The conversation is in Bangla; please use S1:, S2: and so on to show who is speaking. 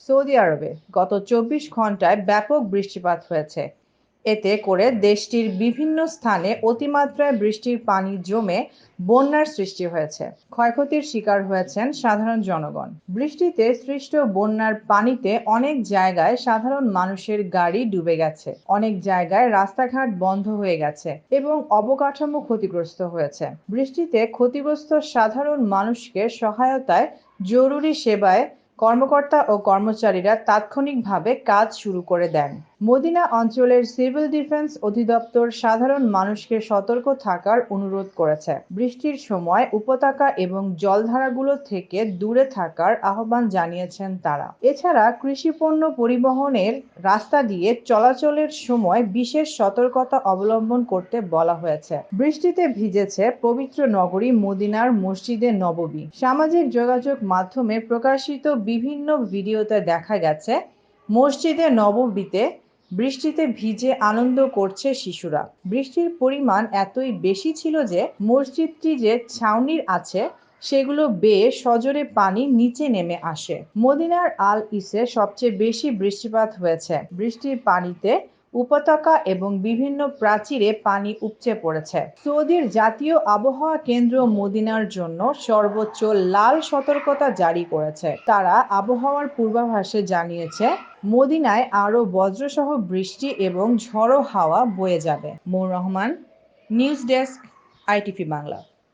S1: সৌদি আরবে গত ২৪ ঘন্টায় ব্যাপক বৃষ্টিপাত হয়েছে। এতে করে দেশটির বিভিন্ন স্থানে অতিমাত্রায় বৃষ্টির পানি জমে বন্যার সৃষ্টি হয়েছে। ক্ষয়ক্ষতির শিকার হয়েছেন সাধারণ জনগণ। বৃষ্টিতে সৃষ্ট বন্যার পানিতে অনেক জায়গায় সাধারণ মানুষের গাড়ি ডুবে গেছে, অনেক জায়গায় রাস্তাঘাট বন্ধ হয়ে গেছে এবং অবকাঠামো ক্ষতিগ্রস্ত হয়েছে। বৃষ্টিতে ক্ষতিগ্রস্ত সাধারণ মানুষকে সহায়তায় জরুরি সেবায় কর্মকর্তা ও কর্মচারীরা তাৎক্ষণিকভাবে কাজ শুরু করে দেন। মদিনা অঞ্চলের সিভিল ডিফেন্স অধিদপ্তর সাধারণ মানুষকে সতর্ক থাকার অনুরোধ করেছে। বৃষ্টির সময় উপত্যকা এবং জলধারাগুলো থেকে দূরে থাকার আহ্বান জানিয়েছেন তারা। এছাড়া কৃষিপণ্য পরিবহনের রাস্তা দিয়ে চলাচলের সময় বিশেষ সতর্কতা অবলম্বন করতে বলা হয়েছে। বৃষ্টিতে ভিজেছে পবিত্র নগরী মদিনার মসজিদে নববী। সামাজিক যোগাযোগ মাধ্যমে প্রকাশিত বিভিন্ন ভিডিওতে দেখা গেছে মসজিদে নববীতে বৃষ্টিতে ভিজে আনন্দ করছে শিশুরা। বৃষ্টির পরিমাণ এতই বেশি ছিল যে মসজিদটি যে ছাউনির আছে সেগুলো বেয়ে সজোরে পানি নিচে নেমে আসে। মদিনার আল ইসে সবচেয়ে বেশি বৃষ্টিপাত হয়েছে। বৃষ্টির পানিতে উপত্যকা এবং বিভিন্ন প্রাচীরে পানি উপচে পড়েছে। সৌদির জাতীয় আবহাওয়া কেন্দ্র মদিনার জন্য সর্বোচ্চ লাল সতর্কতা জারি করেছে। তারা আবহাওয়ার পূর্বাভাসে জানিয়েছে মদিনায় আরও বজ্রসহ বৃষ্টি এবং ঝড়ো হাওয়া বয়ে যাবে। Mour Rahman, news desk, ITV Bangla.